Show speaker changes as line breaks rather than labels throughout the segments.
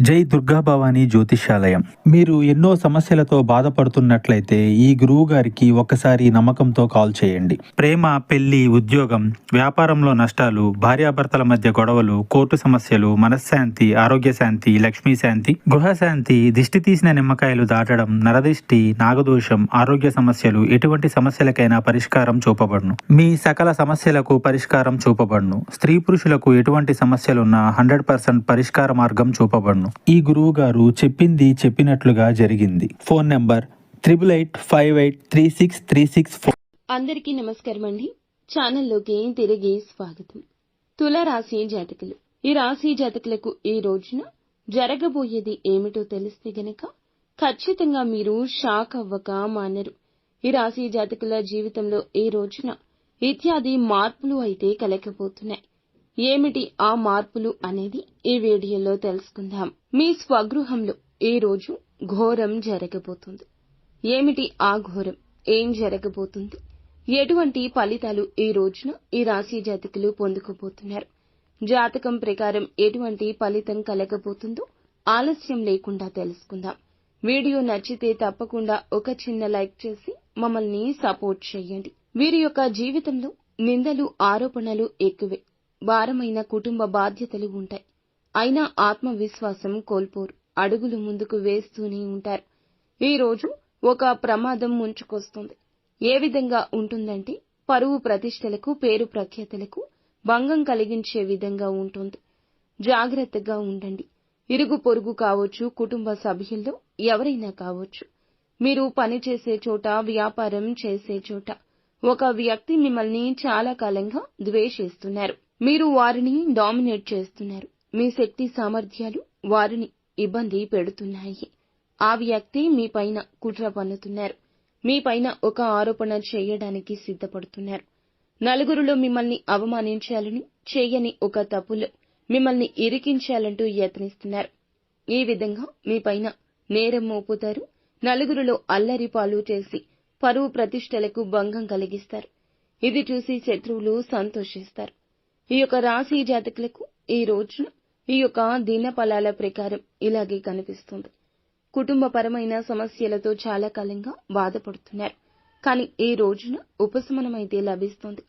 జై దుర్గా భవానీ జ్యోతిష్యాలయం. మీరు ఎన్నో సమస్యలతో బాధపడుతున్నట్లయితే ఈ గురువు గారికి ఒకసారి నమ్మకంతో కాల్ చేయండి. ప్రేమ, పెళ్లి, ఉద్యోగం, వ్యాపారంలో నష్టాలు, భార్యాభర్తల మధ్య గొడవలు, కోర్టు సమస్యలు, మనశ్శాంతి, ఆరోగ్య శాంతి, లక్ష్మీ శాంతి, గృహశాంతి, దిష్టి తీసిన నిమ్మకాయలు దాటడం, నరదిష్టి, నాగదోషం, ఆరోగ్య సమస్యలు, ఎటువంటి సమస్యలకైనా పరిష్కారం చూపబడును. మీ సకల సమస్యలకు పరిష్కారం చూపబడును. స్త్రీ పురుషులకు ఎటువంటి సమస్యలున్నా 100% పరిష్కార మార్గం చూపబడును. ఈ గురువు గారు చెప్పింది చెప్పినట్లుగా జరిగింది. Phone number 88583636.
అందరికీ నమస్కారం అండి. ఛానల్లోకి తిరిగి స్వాగతం. తుల రాశి జాతకులు, ఈ రాశి జాతకులకు ఈ రోజున జరగబోయేది ఏమిటో తెలిస్తే గనక ఖచ్చితంగా మీరు షాక్ అవ్వక మానరు. ఈ రాశి జాతకుల జీవితంలో ఈ రోజున ఇత్యాది మార్పులు అయితే కలగబోతున్నాయి. ఏమిటి ఆ మార్పులు అనేది ఈ వీడియోలో తెలుసుకుందాం. మీ స్వగృహంలో ఈ రోజు ఘోరం జరగబోతుంది. ఏమిటి ఆ ఘోరం? ఏం జరగబోతుంది? ఎటువంటి ఫలితాలు ఈ రోజున ఈ రాశి జాతకులు పొందుకోబోతున్నారు? జాతకం ప్రకారం ఎటువంటి ఫలితం కలగబోతుందో ఆలస్యం లేకుండా తెలుసుకుందాం. వీడియో నచ్చితే తప్పకుండా ఒక చిన్న లైక్ చేసి మమ్మల్ని సపోర్ట్ చేయండి. వీరి యొక్క జీవితంలో నిందలు, ఆరోపణలు ఎక్కువే. భారమైన కుటుంబ బాధ్యతలు ఉంటాయి. అయినా ఆత్మవిశ్వాసం కోల్పోరు. అడుగులు ముందుకు వేస్తూనే ఉంటారు. ఈ రోజు ఒక ప్రమాదం ముంచుకొస్తుంది. ఏ విధంగా ఉంటుందంటే పరువు ప్రతిష్టలకు, పేరు ప్రఖ్యాతలకు భంగం కలిగించే విధంగా ఉంటుంది. జాగ్రత్తగా ఉండండి. ఇరుగు పొరుగు కావచ్చు, కుటుంబ సభ్యుల్లో ఎవరైనా కావచ్చు. మీరు పనిచేసే చోట, వ్యాపారం చేసే చోట ఒక వ్యక్తి మిమ్మల్ని చాలా కాలంగా ద్వేషిస్తున్నారు. మీరు వారిని డామినేట్ చేస్తున్నారు. మీ శక్తి సామర్థ్యాలు వారిని ఇబ్బంది పెడుతున్నాయి. ఆ వ్యక్తి మీ పైన కుట్ర పన్నుతున్నారు. మీ పైన ఒక ఆరోపణ చేయడానికి సిద్ధపడుతున్నారు. నలుగురిలో మిమ్మల్ని అవమానించాలని, చేయని ఒక తప్పులో మిమ్మల్ని ఇరికించాలంటూ యత్నిస్తున్నారు. ఈ విధంగా మీ పైన నేరం మోపుతారు. నలుగురిలో అల్లరి పాలు చేసి పరువు ప్రతిష్టలకు భంగం కలిగిస్తారు. ఇది చూసి శత్రువులు సంతోషిస్తారు. ఈ యొక్క రాశి జాతకులకు ఈ రోజున ఈ యొక్క దిన ఫలాల ప్రకారం ఇలాగే కనిపిస్తుంది. కుటుంబపరమైన సమస్యలతో చాలా కాలంగా బాధపడుతున్నారు. కానీ ఈ రోజున ఉపశమనమైతే లభిస్తుంది.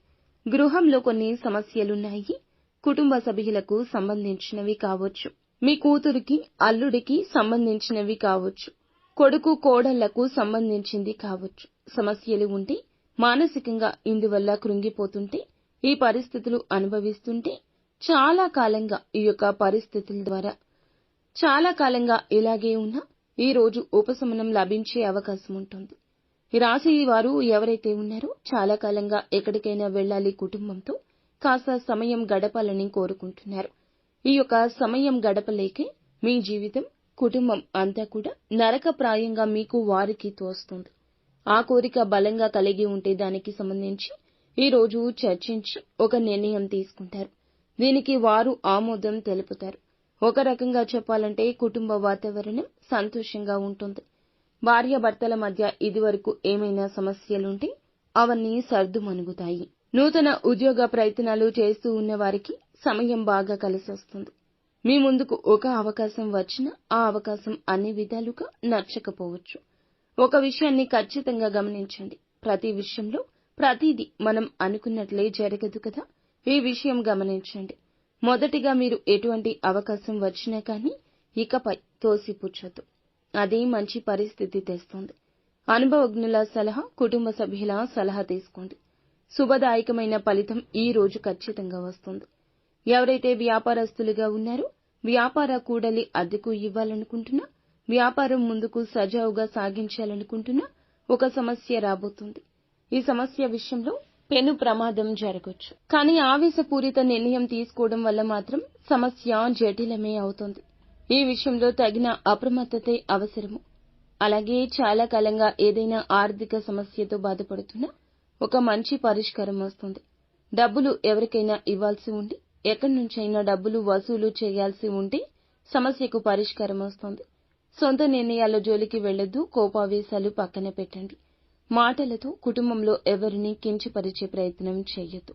గృహంలో కొన్ని సమస్యలున్నాయి. కుటుంబ సభ్యులకు సంబంధించినవి కావచ్చు. మీ కూతురికి, అల్లుడికి సంబంధించినవి కావచ్చు. కొడుకు, కోడళ్లకు సంబంధించింది కావచ్చు. సమస్యలు ఉంటే, మానసికంగా ఇందువల్ల కృంగిపోతుంటే, ఈ పరిస్థితులు అనుభవిస్తుంటే చాలా కాలంగా ఈ యొక్క పరిస్థితుల ద్వారా చాలా కాలంగా ఇలాగే ఉన్నా ఈ రోజు ఉపశమనం లభించే అవకాశం ఉంటుంది. ఈ రాశి వారు ఎవరైతే ఉన్నారో చాలా కాలంగా ఎక్కడికైనా వెళ్లాలి, కుటుంబంతో కాస్త సమయం గడపాలని కోరుకుంటున్నారు. ఈ యొక్క సమయం గడపలేకే మీ జీవితం, కుటుంబం అంతా కూడా నరకప్రాయంగా మీకు వారికి తోస్తుంది. ఆ కోరిక బలంగా కలిగి ఉంటే దానికి సంబంధించి ఈ రోజు చర్చించి ఒక నిర్ణయం తీసుకుంటారు. దీనికి వారు ఆమోదం తెలుపుతారు. ఒక రకంగా చెప్పాలంటే కుటుంబ వాతావరణం సంతోషంగా ఉంటుంది. భార్యాభర్తల మధ్య ఇదివరకు ఏమైనా సమస్యలుంటే అవన్నీ సర్దుమణుగుతాయి. నూతన ఉద్యోగ ప్రయత్నాలు చేస్తూ ఉన్న వారికి సమయం బాగా కలిసొస్తుంది. మీ ముందుకు ఒక అవకాశం వచ్చినా ఆ అవకాశం అన్ని విధాలుగా నచ్చకపోవచ్చు. ఒక విషయాన్ని ఖచ్చితంగా గమనించండి. ప్రతి విషయంలో ప్రతిదీ మనం అనుకున్నట్లే జరగదు కదా. ఈ విషయం గమనించండి. మొదటిగా మీరు ఎటువంటి అవకాశం వచ్చినా కానీ ఇకపై తోసిపుచ్చొద్దు. అదే మంచి పరిస్థితి తెస్తుంది. అనుభవజ్ఞుల సలహా, కుటుంబ సభ్యుల సలహా తీసుకోండి. శుభదాయకమైన ఫలితం ఈ రోజు ఖచ్చితంగా వస్తుంది. ఎవరైతే వ్యాపారస్తులుగా ఉన్నారో, వ్యాపార కూడలి అద్దెకు ఇవ్వాలనుకుంటున్నా, వ్యాపారం ముందుకు సజావుగా సాగించాలనుకుంటున్నా ఒక సమస్య రాబోతుంది. ఈ సమస్య విషయంలో పెను ప్రమాదం జరగొచ్చు. కానీ ఆవేశపూరిత నిర్ణయం తీసుకోవడం వల్ల మాత్రం సమస్య జటిలమే అవుతుంది. ఈ విషయంలో తగిన అప్రమత్తతే అవసరము. అలాగే చాలా కాలంగా ఏదైనా ఆర్థిక సమస్యతో బాధపడుతున్నా ఒక మంచి పరిష్కారం వస్తుంది. డబ్బులు ఎవరికైనా ఇవ్వాల్సి ఉండి, ఎక్కడి నుంచైనా డబ్బులు వసూలు చేయాల్సి ఉంటే సమస్యకు పరిష్కారం వస్తుంది. సొంత నిర్ణయాల జోలికి వెళ్లొద్దు. కోపావేశాలు పక్కన పెట్టండి. మాటలతో కుటుంబంలో ఎవరిని కించపరిచే ప్రయత్నం చేయొద్దు.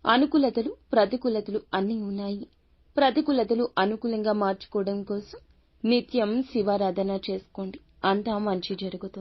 అనుకూలతలు, ప్రతికూలతలు అన్నీ ఉన్నాయి. ప్రతికూలతలు అనుకూలంగా మార్చుకోవడం కోసం నిత్యం శివారాధన చేసుకోండి. అంతా మంచి జరుగుతుంది.